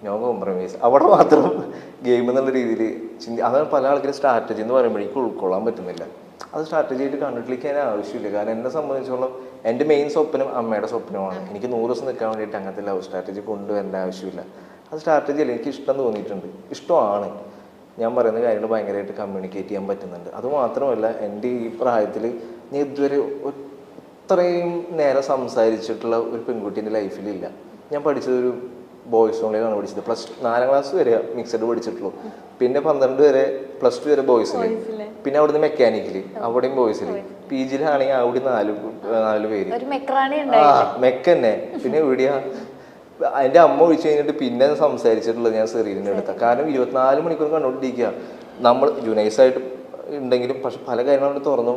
No compromise. അവിടെ മാത്രം game എന്നുള്ള രീതിയിൽ അതാണ് പല ആൾക്കാരും സ്ട്രാറ്റജി എന്ന് പറയുമ്പോഴേക്കും ഉൾക്കൊള്ളാൻ പറ്റുന്നില്ല. അത് സ്ട്രാറ്റജി ആയിട്ട് കണ്ടിട്ടിലേക്ക് ആവശ്യമില്ല. കാരണം എന്നെ സംബന്ധിച്ചോളം എൻ്റെ മെയിൻ സ്വപ്നം അമ്മയുടെ സ്വപ്നമാണ്. എനിക്ക് 100 ദിവസം നിൽക്കാൻ വേണ്ടിയിട്ട് അങ്ങനത്തെ ലവ് സ്ട്രാറ്റജി കൊണ്ടുവരേണ്ട ആവശ്യമില്ല. അത് സ്ട്രാറ്റജി അല്ല, എനിക്ക് ഇഷ്ടം തോന്നിയിട്ടുണ്ട്, ഇഷ്ടമാണ്. ഞാൻ പറയുന്ന കാര്യങ്ങൾ ഭയങ്കരമായിട്ട് കമ്മ്യൂണിക്കേറ്റ് ചെയ്യാൻ പറ്റുന്നുണ്ട്. അതുമാത്രമല്ല എൻ്റെ ഈ പ്രായത്തിൽ ഞാൻ ഇതുവരെ ഇത്രയും നേരം സംസാരിച്ചിട്ടുള്ള ഒരു പെൺകുട്ടി എൻ്റെ ലൈഫിലില്ല. ഞാൻ പഠിച്ചതൊരു ബോയ്സ് ഓൺലൈനാണ് പഠിച്ചത്. +4 ക്ലാസ് വരെ മിക്സഡ് പഠിച്ചിട്ടുള്ളൂ. പിന്നെ 12 വരെ +2 വരെ ബോയ്സിൽ, പിന്നെ അവിടുന്ന് മെക്കാനിക്കല്, അവിടെയും ബോയ്സിൽ. PG-യിലാണെങ്കിൽ അവിടെ 4 പേര് മെക്ക തന്നെ. പിന്നെ എവിടെയാ എൻ്റെ അമ്മ ഒഴിച്ചു കഴിഞ്ഞിട്ട് പിന്നെ സംസാരിച്ചിട്ടുള്ളത് ഞാൻ സെറീനിൻ്റെ അടുത്ത. കാരണം 24 മണിക്കൂർ കണ്ടുകൊണ്ടിരിക്കുക. നമ്മൾ ജുനൈസായിട്ട് ഉണ്ടെങ്കിലും പക്ഷെ പല കാര്യങ്ങളും തുറന്നു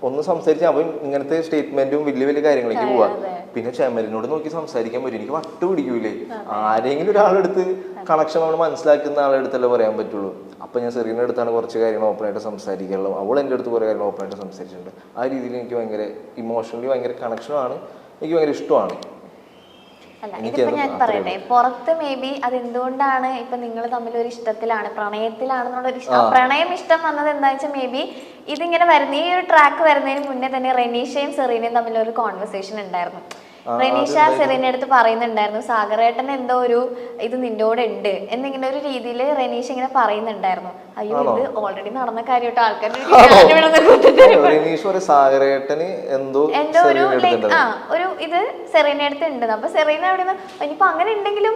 ഒന്ന് സംസാരിച്ചാൽ അവൻ ഇങ്ങനത്തെ സ്റ്റേറ്റ്മെന്റും വലിയ വലിയ കാര്യങ്ങളിലേക്ക് പോവാ. പിന്നെ ചെമലിനോട് നോക്കി സംസാരിക്കാൻ പറ്റും. എനിക്ക് വട്ട് പിടിക്കൂലേ. ആരെങ്കിലും ഒരാളെടുത്ത് കണക്ഷൻ നമ്മൾ മനസ്സിലാക്കുന്ന ആളെടുത്തല്ലേ പറയാൻ പറ്റുള്ളൂ. അപ്പൊ ഞാൻ സെറീനയുടെ അടുത്താണ് കുറച്ച് കാര്യങ്ങൾ ഓപ്പണായിട്ട് സംസാരിക്കാനുള്ളൂ. അവൾ എൻ്റെ അടുത്ത് കുറേ കാര്യങ്ങൾ ഓപ്പണായിട്ട് സംസാരിച്ചിട്ടുണ്ട്. ആ രീതിയിൽ എനിക്ക് ഭയങ്കര ഇമോഷണലി ഭയങ്കര കണക്ഷനാണ്, എനിക്ക് ഭയങ്കര ഇഷ്ടമാണ്. അല്ല, ഇതിപ്പോ ഞാൻ പറയട്ടെ, പുറത്ത് മേ ബി അതെന്തുകൊണ്ടാണ് ഇപ്പൊ നിങ്ങൾ തമ്മിൽ ഒരു ഇഷ്ടത്തിലാണ്, പ്രണയത്തിലാണെന്നുള്ളൊരു പ്രണയം ഇഷ്ടം വന്നത് എന്താ വെച്ചാൽ മേ ബി ഇതിങ്ങനെ വരുന്ന ഈ ഒരു ട്രാക്ക് വരുന്നതിന് മുന്നേ തന്നെ റെനീഷയും സെറീനയും തമ്മിൽ ഒരു കോൺവെർസേഷൻ ഉണ്ടായിരുന്നു. റെനീഷ സെറീനയുടെ അടുത്ത് പറയുന്നുണ്ടായിരുന്നു സാഗറേട്ടൻ എന്തോ ഒരു ഇത് നിന്റെ കൂടെ ഉണ്ട് എന്നിങ്ങനെ ഒരു രീതിയിൽ റെനീഷ ഇങ്ങനെ പറയുന്നുണ്ടായിരുന്നു. അയ്യോ ഇത് ഓൾറെഡി നടന്ന കാര്യമായിട്ട് ആൾക്കാർ ഒരു ഇത് സെറീനയുടെ അടുത്ത് ഉണ്ട്. അപ്പൊ സെറീന അവിടെ നിന്ന് ഇനിയിപ്പോ അങ്ങനെ ഉണ്ടെങ്കിലും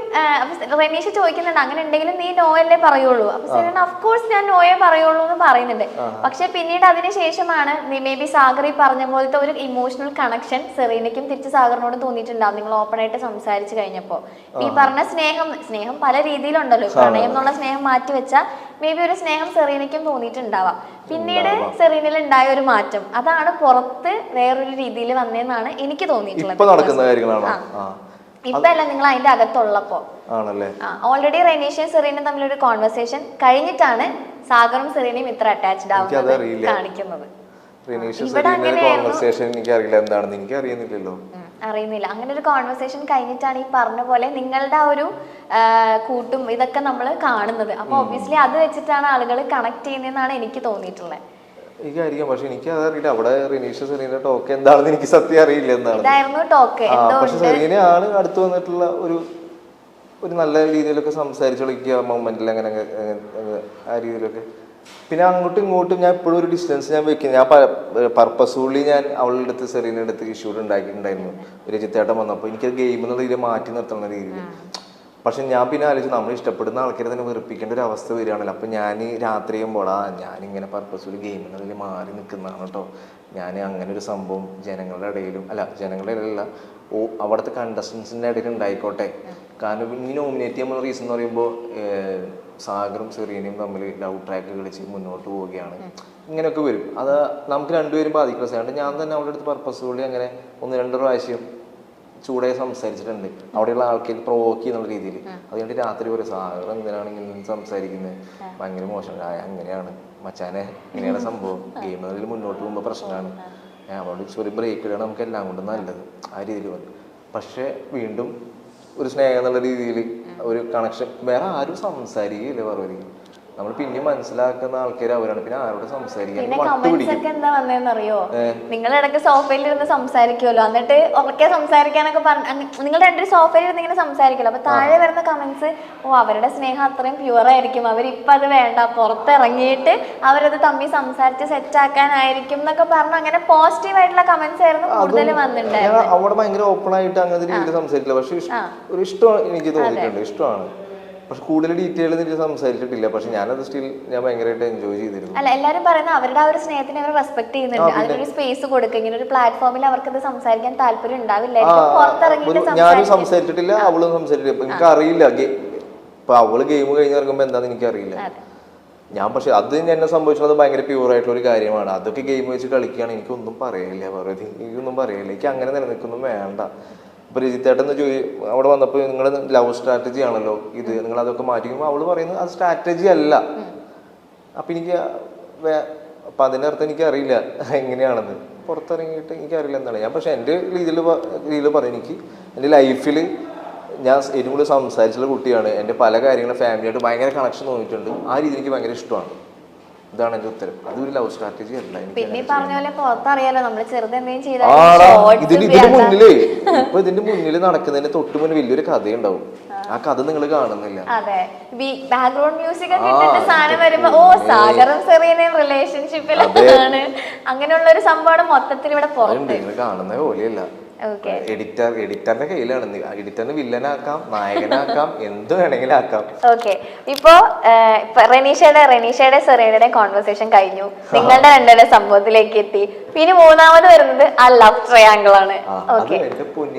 റെനീഷ ചോദിക്കുന്നുണ്ട് അങ്ങനെ ഉണ്ടെങ്കിലും നീ നോയല്ലേ പറയുള്ളൂ. അപ്പൊ സെറീന അഫ്കോഴ്സ് ഞാൻ നോയെ പറയുള്ളൂ എന്ന് പറയുന്നുണ്ട്. പക്ഷെ പിന്നീട് അതിനുശേഷമാണ് മേ ബി സാഗർ ഈ പറഞ്ഞ പോലത്തെ ഒരു ഇമോഷണൽ കണക്ഷൻ സെറീനയ്ക്കും തിരിച്ച് സാഗറിനോട് തോന്നിയിട്ടുണ്ടാവും നിങ്ങൾ ഓപ്പൺ ആയിട്ട് സംസാരിച്ചു കഴിഞ്ഞപ്പോ. ഈ പറഞ്ഞ സ്നേഹം പല രീതിയിലുണ്ടല്ലോ. പ്രണയം എന്നുള്ള സ്നേഹം മാറ്റി വെച്ചാൽ മേ ബി ഒരു സ്നേഹം സെറീനയ്ക്കും തോന്നിയിട്ടുണ്ടാവാം. പിന്നീട് സെറീനയിൽ ഉണ്ടായ ഒരു മാറ്റം അതാണ് പുറത്ത് വേറൊരു രീതിയിൽ വന്നതെന്നാണ് എനിക്ക് തോന്നിയിട്ടുള്ളത്. ഇപ്പൊ അല്ല, നിങ്ങൾ അതിന്റെ അകത്തുള്ളപ്പോ ഓൾറെഡി റെനീഷയും സെറീനയും തമ്മിലൊരു കോൺവെർസേഷൻ കഴിഞ്ഞിട്ടാണ് സാഗറും സെറീനയും ഇത്ര അറ്റാച്ച്ഡ് ആവുന്നത് കാണിക്കുന്നത്. അറിയുന്നില്ല. അങ്ങനെ ഒരു കോൺവെർസേഷൻ കഴിഞ്ഞിട്ടാണ് ഈ പറഞ്ഞ പോലെ നിങ്ങളുടെ ആ ഒരു കൂട്ടും ഇതൊക്കെ നമ്മൾ കാണുന്നത്. അപ്പൊ ഒബ്വിയസ്ലി അത് വെച്ചിട്ടാണ് ആളുകൾ കണക്ട് ചെയ്യുന്നതെന്നാണ് എനിക്ക് തോന്നിയിട്ടുള്ളത്. എനിക്കറിയാം, പക്ഷെ എനിക്ക് അതറിയില്ല. അവിടെ റെനീഷ സെറീന ടോക്ക് എന്താണെന്ന് എനിക്ക് സത്യം അറിയില്ല എന്താണ്. പക്ഷെ സെറീനയാണ് അടുത്ത് വന്നിട്ടുള്ള ഒരു നല്ല രീതിയിലൊക്കെ സംസാരിച്ചു കളിക്കുക മൊമെന്റിൽ അങ്ങനെ ആ രീതിയിലൊക്കെ. പിന്നെ അങ്ങോട്ടും ഇങ്ങോട്ടും ഞാൻ എപ്പോഴും ഒരു ഡിസ്റ്റൻസ് ഞാൻ വെക്കും. ഞാൻ പർപ്പസ്ഫുള്ളി ഞാൻ അവളുടെ അടുത്ത് സെറീനയുടെ അടുത്ത് ഇഷ്യൂഡ് ഉണ്ടാക്കിയിട്ടുണ്ടായിരുന്നു. രജിത്തേട്ടൻ വന്നപ്പോൾ എനിക്കത് ഗെയിം എന്നുള്ള രീതിയിൽ മാറ്റി നിർത്തുന്ന രീതിയിൽ. പക്ഷെ ഞാൻ പിന്നെ ആലോചിച്ചു നമ്മൾ ഇഷ്ടപ്പെടുന്ന ആൾക്കാരെ തന്നെ വെറുപ്പിക്കേണ്ട ഒരു അവസ്ഥ വരികയാണല്ലോ. അപ്പം ഞാൻ രാത്രി ചെയ്യുമ്പോൾ ഞാനിങ്ങനെ പർപ്പസ്ഫുള്ളി ഗെയിം എന്നതിൽ മാറി നിൽക്കുന്നതാണ് കേട്ടോ. ഞാൻ അങ്ങനെ ഒരു സംഭവം ജനങ്ങളുടെ ഇടയിലും ജനങ്ങളുടെ ഇടയിലല്ല അവിടുത്തെ കണ്ടസ്റ്റൻസിൻ്റെ ഇടയിൽ ഉണ്ടായിക്കോട്ടെ. കാരണം ഇനി നോമിനേറ്റ് ചെയ്യുമ്പോൾ റീസൺ എന്ന് പറയുമ്പോൾ സാഗറും സെറീനയും തമ്മിൽ ലവ് ട്രാക്ക് കളിച്ച് മുന്നോട്ട് പോവുകയാണ്. ഇങ്ങനെയൊക്കെ വരും. അത് നമുക്ക് രണ്ടുപേരും ബാധിക്കുന്ന സാധനം. ഞാൻ തന്നെ അവളുടെ അടുത്ത് പർപ്പസ്ഫുള്ളി അങ്ങനെ 1-2 പ്രാവശ്യം ചൂടായി സംസാരിച്ചിട്ടുണ്ട്. അവിടെയുള്ള ആൾക്കാർ പ്രൊവോക്ക് ചെയ്യുന്ന രീതിയിൽ. അതുകൊണ്ട് രാത്രി ഒരു സാഗർ എന്തിനാണ് ഇങ്ങനെ സംസാരിക്കുന്നത്, ഭയങ്കര മോശം, അങ്ങനെയാണ് മച്ചാനെ, ഇങ്ങനെയാണ് സംഭവം, ഗെയിം അതിൽ മുന്നോട്ട് പോകുമ്പോൾ പ്രശ്നമാണ്, അവളോട് ഒരു ബ്രേക്ക് ഇടാണ് നമുക്ക് എല്ലാം കൊണ്ടും നല്ലത്, ആ രീതിയിൽ വന്നു. പക്ഷെ വീണ്ടും ഒരു സ്നേഹം എന്നുള്ള രീതിയിൽ ഒരു കണക്ഷൻ വേറെ ആരും സംസാരിക്കില്ല. പറയും നമ്മൾ പിന്നെ മനസ്സിലാക്കുന്ന ആൾക്കാർ അവരാണ്. പിന്നെ ആരോട് സംസാരിക്കാൻ എന്താ വന്നതെന്നറിയോ, നിങ്ങൾ ഇടയ്ക്ക് സോഫയിൽ ഇരുന്ന് സംസാരിക്കുമല്ലോ, എന്നിട്ട് ഉറക്കെ സംസാരിക്കാനൊക്കെ നിങ്ങൾ രണ്ടുപേരും സോഫയിൽ ഇരുന്ന് ഇങ്ങനെ സംസാരിക്കുമല്ലോ. അപ്പൊ താഴെ വരുന്ന കമന്റ്സ് അവരുടെ സ്നേഹം അത്രയും പ്യുവർ ആയിരിക്കും, അവരിപ്പം അത് വേണ്ട, പുറത്തിറങ്ങിയിട്ട് അവരത് തമ്മിൽ സംസാരിച്ച് സെറ്റ് ആക്കാനായിരിക്കും എന്നൊക്കെ പറഞ്ഞു അങ്ങനെ പോസിറ്റീവ് ആയിട്ടുള്ള കമന്റ്സ് ആയിരുന്നു കൂടുതൽ വന്നിട്ടുണ്ടായിരുന്നു. അവിടെ ഭയങ്കര ഓപ്പൺ ആയിട്ട് അങ്ങനത്തെ രീതിയിൽ സംസാരിക്കില്ല. പക്ഷെ ഒരു ഇഷ്ടമാണ് എനിക്ക് തോന്നിയിട്ടുണ്ട്, ഇഷ്ടമാണ്. പക്ഷെ കൂടുതൽ ഡീറ്റെയിൽ സംസാരിച്ചിട്ടില്ല. പക്ഷെ ഞാനത് സ്റ്റിൽ ഞാൻ ഭയങ്കരമായിട്ട് എൻജോയ് ചെയ്തിരുന്നു. അല്ല, എല്ലാവരും പറയുന്നത് അവരുടെ ആ ഒരു സ്നേഹത്തിനെ അവർ റെസ്പെക്ട് ചെയ്യുന്നുണ്ട്, അതിനൊരു സ്പേസ് കൊടുക്കുക. ഇങ്ങനെ ഒരു പ്ലാറ്റ്ഫോമിൽ അവർക്കത് സംസാരിക്കാൻ താല്പര്യം ഉണ്ടാവില്ലായിരിക്കും. ഞാനും സംസാരിച്ചിട്ടില്ല, അവളും സംസാരിച്ചിട്ടില്ല. എനിക്ക് അറിയില്ല ഇപ്പൊ അവള് ഗെയിം കഴിഞ്ഞ് ഇറങ്ങുമ്പോ എന്താന്ന് എനിക്കറിയില്ല. ഞാൻ പക്ഷെ അത് എന്നെ സംഭവിച്ചത് ഭയങ്കര പ്യൂർ ആയിട്ടുള്ള ഒരു കാര്യമാണ്. അതൊക്കെ ഗെയിം വെച്ച് കളിക്കുകയാണ്, എനിക്കൊന്നും പറയില്ല, എനിക്കൊന്നും പറയില്ല. എനിക്ക് അങ്ങനെ നിലനിൽക്കൊന്നും വേണ്ട. ഇപ്പൊ രജിത്തേട്ടൻ അവിടെ വന്നപ്പോൾ നിങ്ങളുടെ ലവ് സ്ട്രാറ്റജി ആണല്ലോ ഇത്, നിങ്ങൾ അതൊക്കെ മാറ്റിക്കുമ്പോൾ അവള് പറയുന്നത് അത് സ്ട്രാറ്റജി അല്ല. അപ്പൊ എനിക്ക് അപ്പൊ അതിന്റെ അർത്ഥം എനിക്ക് അറിയില്ല എങ്ങനെയാണെന്ന്. പുറത്തിറങ്ങിയിട്ട് എനിക്കറിയില്ല എന്താണ് ഞാൻ. പക്ഷെ എൻ്റെ രീതിയിൽ പറയും, എനിക്ക് എൻ്റെ ലൈഫിൽ ഞാൻ ഏറ്റവും കൂടുതൽ സംസാരിച്ചുള്ള കുട്ടിയാണ്. എൻ്റെ പല കാര്യങ്ങളും ഫാമിലിയായിട്ട് ഭയങ്കര കണക്ഷൻ തോന്നിയിട്ടുണ്ട്. ആ രീതി എനിക്ക് ഭയങ്കര ഇഷ്ടമാണ്. ഇതാണ് എന്റെ ഉത്തരം. അതൊരു ലവ് സ്ട്രാറ്റജി അല്ല. പിന്നെ പറഞ്ഞ പോലെ പുറത്തറിയാലോ നമ്മള് ചെറുതെന്തെങ്കിലും ഇതിന്റെ മുന്നിൽ നടക്കുന്നതിന് തൊട്ട് മുന്നിൽ വലിയൊരു കഥയുണ്ടാവും. ആ കഥ നിങ്ങൾ കാണുന്നില്ല. അതെ, ബാക്ക്ഗ്രൗണ്ട് മ്യൂസിക് ഒക്കെ ഇട്ടിട്ട് സാധനം വരുമ്പോ ഓ സാഗറും സെറീനയും റിലേഷൻഷിപ്പിലാണ്, അങ്ങനെയുള്ള ഒരു സംഭവമാണ് മൊത്തത്തിൽ ഇവിടെ പുറത്ത് കാണുന്ന പോലെയല്ല. എഡിറ്ററിന്റെ കയ്യിലാണ്. എഡിറ്ററിന് വില്ലനാക്കാം, നായകനാക്കാം, എന്ത് വേണമെങ്കിലും ആക്കാം. ഓക്കെ, ഇപ്പോ റെനീഷയുടെ സെറീനയുടെ കോൺവെർസേഷൻ കഴിഞ്ഞു, നിങ്ങളുടെ രണ്ടുപേരുടെ സംഭവത്തിലേക്ക് എത്തി. പിന്നെ മൂന്നാമത് വരുന്നത് ആ ലവ് ട്രയാങ്കിൾ ആണ്.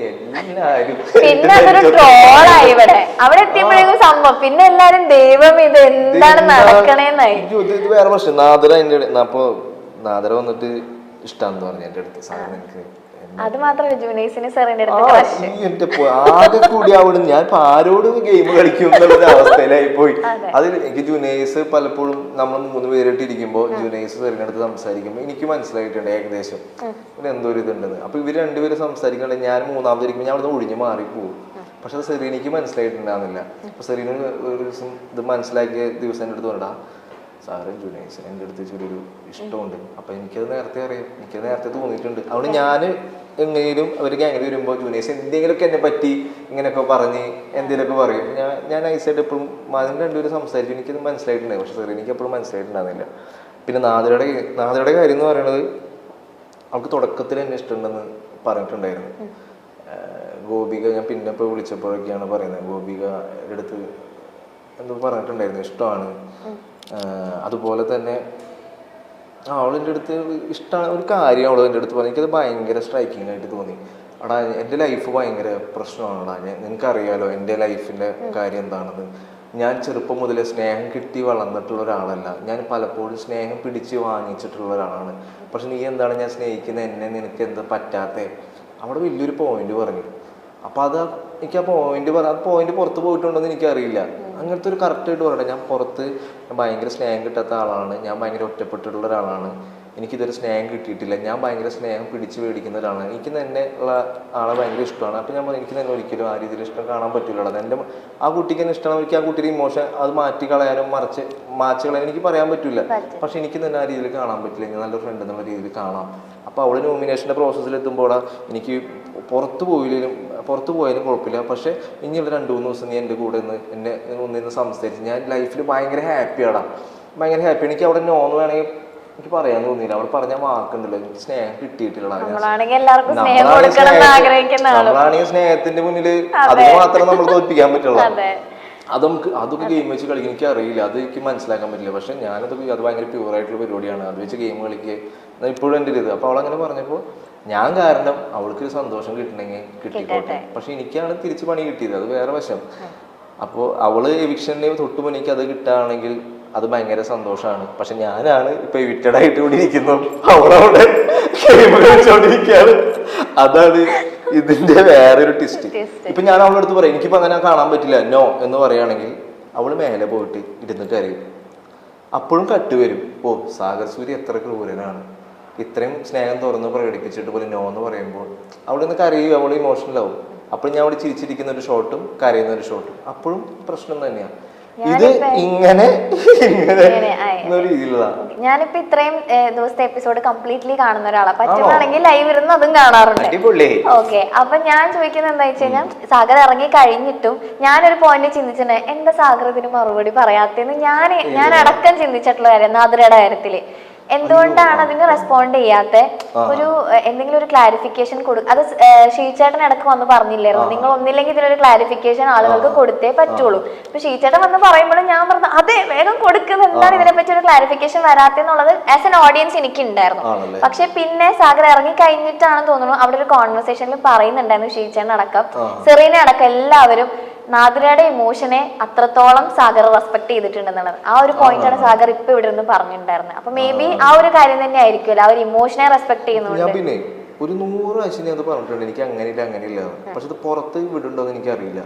പിന്നെ അതൊരു ട്രോളായി ഇവിടെ. അവിടെ എത്തിയപ്പോഴേക്കും സംഭവം പിന്നെ എല്ലാരും ദൈവം ഇത് എന്താണ് നടക്കണേന്നായി. ഇത് വേറെ പ്രശ്നം. നാദര വന്നിട്ട് ഇഷ്ടാന്ന് പറഞ്ഞു എന്റെ അടുത്ത്. സാധനം എനിക്ക് അത് മാത്രമല്ല ജൂനൈസിന് സെറീനയുടെ ആകെ കൂടി അവിടെ ഞാൻ ആരോട് ഗെയിം കളിക്കും എന്നുള്ളൊരു അവസ്ഥയിലായി പോയി. അതിൽ എനിക്ക് ജൂനൈസ് പലപ്പോഴും നമ്മൾ 3 പേരായിട്ട് ഇരിക്കുമ്പോൾ ജൂനൈസ് സെറീനയുടെ അടുത്ത് സംസാരിക്കുമ്പോൾ എനിക്ക് മനസ്സിലായിട്ടുണ്ട് ഏകദേശം ഇവിടെ എന്തോ ഒരു ഇതുണ്ടെന്ന്. അപ്പൊ ഇവര് രണ്ടുപേരും സംസാരിക്കണ്ടേ, ഞാൻ മൂന്നാമത് ഇരിക്കുമ്പോൾ ഞാൻ അവിടെ ഒഴിഞ്ഞു മാറിപ്പോവും. പക്ഷെ അത് സെറീനയ്ക്ക് മനസ്സിലായിട്ടുണ്ടാകുന്നില്ല. അപ്പൊ സെറീന ഒരു ദിവസം ഇത് മനസ്സിലാക്കിയ ദിവസം എൻ്റെ അടുത്ത് പറഞ്ഞാ സാറ് ജൂനൈസിന് എൻ്റെ അടുത്ത് ചെറിയൊരു ഇഷ്ടമുണ്ട്. അപ്പൊ എനിക്കത് നേരത്തെ അറിയാം, എനിക്കത് നേരത്തെ തോന്നിയിട്ടുണ്ട്. അതുകൊണ്ട് ഞാൻ എങ്ങനെയും അവർ ഗ്യാങ്ങിൽ വരുമ്പോൾ ജൂനൈസ് എന്തെങ്കിലുമൊക്കെ എന്നെ പറ്റി ഇങ്ങനെയൊക്കെ പറഞ്ഞ് എന്തെങ്കിലുമൊക്കെ പറയും. ഞാൻ നൈസായിട്ട് എപ്പോഴും അതിന് രണ്ടുപേരും സംസാരിച്ചു, എനിക്കത് മനസ്സിലായിട്ടുണ്ടായി. പക്ഷെ സാർ എനിക്ക് എപ്പോഴും മനസ്സിലായിട്ടുണ്ടാകുന്നില്ല. പിന്നെ നാദരയുടെ കാര്യം എന്ന് പറയുന്നത് അവൾക്ക് തുടക്കത്തിൽ എന്നെ ഇഷ്ടമുണ്ടെന്ന് പറഞ്ഞിട്ടുണ്ടായിരുന്നു. ഗോപിക ഞാൻ പിന്നെ ഇപ്പോൾ വിളിച്ചപ്പോഴൊക്കെയാണ് പറയുന്നത്, ഗോപികയുടെ അടുത്ത് എന്തോ പറഞ്ഞിട്ടുണ്ടായിരുന്നു ഇഷ്ടമാണ്. അതുപോലെ തന്നെ അവളെൻ്റെ അടുത്ത് ഇഷ്ടമാണ് ഒരു കാര്യം അവൾ എൻ്റെ അടുത്ത് പറഞ്ഞു. എനിക്കത് ഭയങ്കര സ്ട്രൈക്കിംഗ് ആയിട്ട് തോന്നി. എടാ എൻ്റെ ലൈഫ് ഭയങ്കര പ്രശ്നമാണെടാ, നിനക്കറിയാലോ എൻ്റെ ലൈഫിൻ്റെ കാര്യം എന്താണെന്ന്. ഞാൻ ചെറുപ്പം മുതലേ സ്നേഹം കിട്ടി വളർന്നിട്ടുള്ള ഒരാളല്ല. ഞാൻ പലപ്പോഴും സ്നേഹം പിടിച്ച് വാങ്ങിച്ചിട്ടുള്ള ഒരാളാണ്. പക്ഷെ നീ എന്താണ് ഞാൻ സ്നേഹിക്കുന്ന എന്നെ നിനക്ക് എന്താ പറ്റാത്തേ? അവിടെ വലിയൊരു പോയിന്റ് പറഞ്ഞു. അപ്പം അത് എനിക്ക് ആ പോയിന്റ് പുറത്ത് പോയിട്ടുണ്ടോയെന്ന് എനിക്കറിയില്ല. അങ്ങനത്തെ ഒരു കറക്റ്റായിട്ട് പറയട്ടെ, ഞാൻ പുറത്ത് ഭയങ്കര സ്നേഹം കിട്ടാത്ത ആളാണ്, ഞാൻ ഭയങ്കര ഒറ്റപ്പെട്ടിട്ടുള്ള ഒരാളാണ്, എനിക്കിതൊരു സ്നേഹം കിട്ടിയിട്ടില്ല, ഞാൻ ഭയങ്കര സ്നേഹം പിടിച്ച് മേടിക്കുന്ന ഒരാളാണ്, എനിക്ക് തന്നെ ഉള്ള ആളെ ഭയങ്കര ഇഷ്ടമാണ്. അപ്പം ഞാൻ എനിക്ക് തന്നെ ഒരിക്കലും ആ രീതിയിൽ ഇഷ്ടം കാണാൻ പറ്റില്ല. എൻ്റെ ആ കുട്ടിക്ക് തന്നെ ഇഷ്ടമാണ്, എനിക്ക് ആ കുട്ടിയുടെ ഇമോഷൻ അത് മാറ്റി കളയാനും മാച്ച് കളയാനും എനിക്ക് പറയാൻ പറ്റില്ല. പക്ഷെ എനിക്ക് തന്നെ ആ രീതിയിൽ കാണാൻ പറ്റില്ല, ഞാൻ നല്ലൊരു ഫ്രണ്ട് എന്നുള്ള രീതിയിൽ കാണാം. അപ്പോൾ അവൾ നോമിനേഷൻ്റെ പ്രോസസ്സിൽ എത്തുമ്പോൾ എനിക്ക് പുറത്ത് പോയാലും കുഴപ്പമില്ല, പക്ഷെ ഇനിയുള്ള 2-3 ദിവസം നീ എൻ്റെ കൂടെ എന്നെ ഒന്നിന്ന് സംസാരിച്ച് ഞാൻ ലൈഫിൽ ഭയങ്കര ഹാപ്പിയാണ്. എനിക്ക് അവിടെ നോന്ന് വേണമെങ്കിൽ എനിക്ക് പറയാൻ തോന്നിയില്ല. അവൾ പറഞ്ഞ വാക്കുണ്ടല്ലോ, എനിക്ക് സ്നേഹം കിട്ടിയിട്ടില്ല. നമ്മളാണെങ്കിൽ സ്നേഹത്തിന്റെ മുന്നിൽ അത് മാത്രം നമ്മൾ തോൽപ്പിക്കാൻ പറ്റുള്ളൂ. അതൊക്കെ ഗെയിം വെച്ച് കളിക്കാൻ എനിക്ക് അറിയില്ല, അത് എനിക്ക് മനസ്സിലാക്കാൻ പറ്റില്ല. പക്ഷെ അത് ഭയങ്കര പ്യൂറായിട്ടുള്ള പരിപാടിയാണ്, അത് വെച്ച് ഗെയിം കളിക്കുക ഇപ്പോഴും എൻ്റെ ഒരു ഇത്. അപ്പോൾ അവളങ്ങനെ പറഞ്ഞപ്പോൾ ഞാൻ കാരണം അവൾക്കൊരു സന്തോഷം കിട്ടണമെങ്കിൽ കിട്ടിക്കോട്ടെ, പക്ഷെ എനിക്കാണ് തിരിച്ച് പണി കിട്ടിയത്, അത് വേറെ വശം. അപ്പോൾ അവള് എവിക്ഷന് തൊട്ട് മുന്നിക്ക് അത് കിട്ടുകയാണെങ്കിൽ അത് ഭയങ്കര സന്തോഷമാണ്. പക്ഷെ ഞാനാണ് ഇപ്പൊ എവിക്റ്റഡ് ആയിട്ട് കൂടി ഇരിക്കുന്നു, അവളവിടെ ഗെയിം കളിച്ചോണ്ടിരിക്കുകയാണ്. അതാണ് ഇതിന്റെ വേറൊരു ട്വിസ്റ്റ്. ഇപ്പൊ ഞാൻ അവളുടെ അടുത്ത് പറയാം എനിക്കിപ്പോ അങ്ങനെ കാണാൻ പറ്റില്ല നോ എന്ന് പറയുകയാണെങ്കിൽ അവള് മേലെ പോയിട്ട് ഇരുന്നിട്ട് അറിയും. അപ്പോഴും കട്ട് വരും, ഓ സാഗർ സൂര്യ എത്ര ക്രൂരനാണ്, ഇത്രയും സ്നേഹം തുറന്ന് പ്രകടിപ്പിച്ചിട്ട് പോലും നോ എന്ന് പറയുമ്പോൾ അവിടെ നിന്ന് കരയും, അവൾ ഇമോഷണലാവും. അപ്പോൾ ഞാൻ അവിടെ ചിരിച്ചിരിക്കുന്ന ഒരു ഷോട്ടും കരയുന്ന ഒരു ഷോട്ടും അപ്പോഴും പ്രശ്നം തന്നെയാണ്. ഇത് ഇങ്ങനെ ഞാനിപ്പോ ഇത്രയും ദിവസത്തെ എപ്പിസോഡ് കംപ്ലീറ്റ്ലി കാണുന്ന ഒരാളാണ്, പറ്റുവാണെങ്കിൽ ലൈവ് ഇരുന്ന് അതും കാണാറുണ്ട്. ഓക്കെ, അപ്പൊ ഞാൻ ചോദിക്കുന്നത് എന്താ വെച്ച് കഴിഞ്ഞാൽ സാഗർ ഇറങ്ങി കഴിഞ്ഞിട്ടും ഞാനൊരു പോയിന്റ് ചിന്തിച്ചിട്ടുണ്ട്, എന്താ സാഗർ ഇതിന് മറുപടി പറയാത്തെന്ന് ഞാൻ അടക്കം ചിന്തിച്ചിട്ടുള്ള കാര്യം നാദിരയുടെ കാര്യത്തില്. എന്തുകൊണ്ടാണ് അതിന് റെസ്പോണ്ട് ചെയ്യാത്ത ഒരു എന്തെങ്കിലും ഒരു ക്ലാരിഫിക്കേഷൻ അത് ഷീച്ചേട്ടൻ ഇടക്ക് വന്ന് പറഞ്ഞില്ലായിരുന്നു, നിങ്ങൾ ഒന്നില്ലെങ്കിൽ ഇതിനൊരു ക്ലാരിഫിക്കേഷൻ ആളുകൾക്ക് കൊടുത്തേ പറ്റുള്ളൂ. ഇപ്പൊ ഷീച്ചേട്ടൻ വന്ന് പറയുമ്പോഴും ഞാൻ പറഞ്ഞു അതെ വേഗം കൊടുക്കുന്നത്, എന്താണ് ഇതിനെപ്പറ്റി ഒരു ക്ലാരിഫിക്കേഷൻ വരാത്തെന്നുള്ളത് ആസ് എൻ ഓഡിയൻസ് എനിക്ക് ഉണ്ടായിരുന്നു. പക്ഷെ പിന്നെ സാഗർ ഇറങ്ങി കഴിഞ്ഞിട്ടാണ് തോന്നുന്നു അവിടെ ഒരു കോൺവെർസേഷനിൽ പറയുന്നുണ്ടായിരുന്നു ഷീച്ചേട്ടൻ അടക്കം സെറീന അടക്കം എല്ലാവരും നാദിരയുടെ ഇമോഷനെ അത്രത്തോളം സാഗർ റെസ്പെക്ട് ചെയ്തിട്ടുണ്ടെന്നുള്ളത്. ആ ഒരു പോയിന്റാണ് സാഗർ ഇപ്പൊ ഇവിടെ നിന്ന് പറഞ്ഞിട്ടുണ്ടായിരുന്നത്. അപ്പൊ മേ ബി ആ ഒരു കാര്യം തന്നെ ആയിരിക്കുമല്ലോ, ആ ഒരു ഇമോഷനെ റെസ്പെക്ട് ചെയ്യുന്നുണ്ട്. പിന്നെ ഒരു 100 പ്രാവശ്യം ഞാൻ പറഞ്ഞിട്ടുണ്ട് എനിക്ക് അങ്ങനെയില്ല, പക്ഷെ അത് പുറത്ത് വിടുണ്ടോന്ന് എനിക്ക് അറിയില്ല.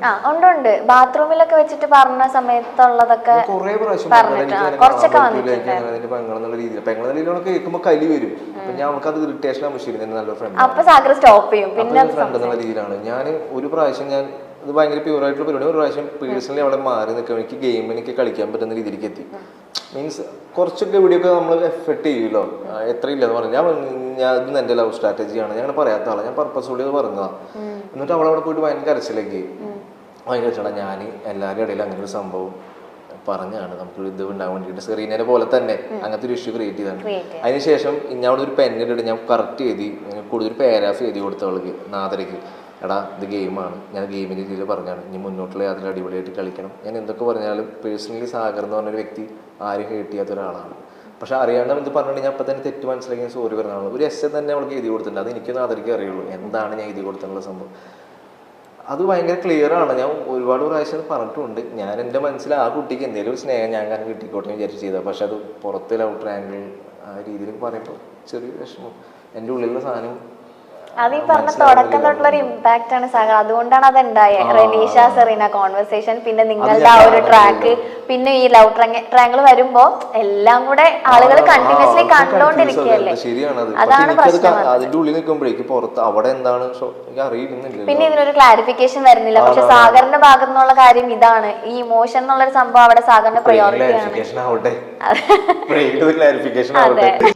ഉണ്ട് ബാത്റൂമിലൊക്കെ വെച്ചിട്ട് പറഞ്ഞ സമയത്തുള്ളതൊക്കെ കുറെ പ്രാവശ്യം കുറച്ചൊക്കെ പെങ്ങളെന്നുള്ള രീതിയിലൂടെ കേൾക്കുമ്പോ കലി വരും. അപ്പൊ ഞാൻ അവൾക്ക് അത് ഇറിറ്റേഷൻ ആവശ്യം നല്ലൊരു ഫ്രണ്ട്, അപ്പൊ സാഗർ സ്റ്റോപ്പ് ചെയ്യും. പിന്നെ ഫ്രണ്ട് എന്നുള്ള രീതിയിലാണ്. ഞാൻ ഒരു പ്രാവശ്യം ഞാൻ അത് ഭയങ്കര പ്യൂറായിട്ടുള്ള പരിപാടി. ഒരു പ്രാവശ്യം പേഴ്സണലി അവിടെ മാറി നിൽക്കുക, എനിക്ക് ഗെയിം എനിക്ക് കളിക്കാൻ പറ്റുന്ന രീതിയിലേക്ക് എത്തി. മീൻസ് കുറച്ചൊക്കെ ഇവിടെയൊക്കെ നമ്മൾ എഫർട്ട് ചെയ്യുമല്ലോ, എത്രയില്ലെന്ന് പറഞ്ഞു. ഞാൻ ഇത് എൻ്റെ ലവ് സ്ട്രാറ്റജിയാണ്, ഞാൻ പറയാത്ത ആളാണ്, ഞാൻ പർപ്പസ്ഫുള്ളി അത് പറഞ്ഞതാണ്. എന്നിട്ട് അവളവിടെ പോയിട്ട് ഭയങ്കര കരച്ചിലേക്ക് ഭയങ്കര കരച്ചിടാ. ഞാൻ എല്ലാവരുടെ ഇടയിൽ അങ്ങനെ ഒരു സംഭവം പറഞ്ഞാണ് നമുക്ക് ഇത് ഉണ്ടാകാൻ വേണ്ടിയിട്ട് സെറീനയെ പോലെ തന്നെ അങ്ങനത്തെ ഒരു ഇഷ്യൂ ക്രിയേറ്റ് ചെയ്താണ്. അതിനുശേഷം ഞാൻ അവിടെ ഒരു പെന്നിട്ട് ഞാൻ കറക്റ്റ് എഴുതി കൂടുതൽ പാരാഗ്രാഫ് എഴുതി കൊടുത്തവൾക്ക് നാദരയ്ക്ക്, എടാ ഇത് ഗെയിമാണ്, ഞാൻ ഗെയിമിൻ്റെ രീതിയിൽ പറഞ്ഞാണ്, ഇനി മുന്നോട്ടുള്ള യാത്ര അടിപൊളിയായിട്ട് കളിക്കണം. ഞാൻ എന്തൊക്കെ പറഞ്ഞാലും പേഴ്സണലി സാഗർ എന്ന് പറഞ്ഞൊരു വ്യക്തി ആരും ഹേറ്റ് ചെയ്യാത്ത ഒരാളാണ്. പക്ഷെ അറിയാണ്ട് ഇത് പറഞ്ഞിട്ട് ഞാൻ അപ്പം തന്നെ തെറ്റ് മനസ്സിലാക്കി സോറി പറഞ്ഞാണ്. ഒരു എസ് തന്നെ അവൾക്ക് എഴുതി കൊടുത്തിട്ടുണ്ട്, അത് എനിക്കൊന്നും നാദരയ്ക്ക് അറിയുള്ളൂ എന്താണ് ഞാൻ എഴുതി കൊടുത്തിട്ടുള്ള സംഭവം. അത് ഭയങ്കര ക്ലിയർ ആണ്. ഞാൻ ഒരുപാട് പ്രാവശ്യം പറഞ്ഞിട്ടുണ്ട്. ഞാൻ എൻ്റെ മനസ്സിൽ ആ കുട്ടിക്ക് എന്തെങ്കിലും ഒരു സ്നേഹം ഞാൻ കാരണം കിട്ടിക്കോട്ടെ വിചാരിച്ച് ചെയ്താൽ, പക്ഷെ അത് പുറത്ത് ലവ് ട്രയാങ്കിൾ ആ രീതിയിൽ പറയുമ്പോൾ ചെറിയ വിഷമം. എൻ്റെ ഉള്ളിലുള്ള സാധനം അത് ഈ പറഞ്ഞ തുടക്കം തൊട്ടുള്ള ഒരു ഇമ്പാക്ട് ആണ് സാഗർ. അതുകൊണ്ടാണ് അത് ഉണ്ടായത്. റെനീഷ സെറീന കോൺവെർസേഷൻ, പിന്നെ നിങ്ങളുടെ ആ ഒരു ട്രാക്ക്, പിന്നെ ഈ ലവ് ട്രാങ്കിൾ വരുമ്പോ എല്ലാം കൂടെ ആളുകൾ കണ്ടിന്യൂസ്ലി കണ്ടോണ്ടിരിക്കുകയല്ലേ. അതാണ് പ്രശ്നം. അതിന്റെ ഉള്ളിൽ നിൽക്കുമ്പോഴേക്ക് പുറത്ത് അവിടെ എന്താണ് അറിയുന്നില്ല. പിന്നെ ഇതിനൊരു ക്ലാരിഫിക്കേഷൻ വരുന്നില്ല. പക്ഷെ സാഗറിന്റെ ഭാഗത്തു നിന്നുള്ള കാര്യം ഇതാണ്, ഈ ഇമോഷൻ എന്നുള്ളൊരു സംഭവം അവിടെ സാഗറിന്റെ പ്രയോറിറ്റി ആണ്.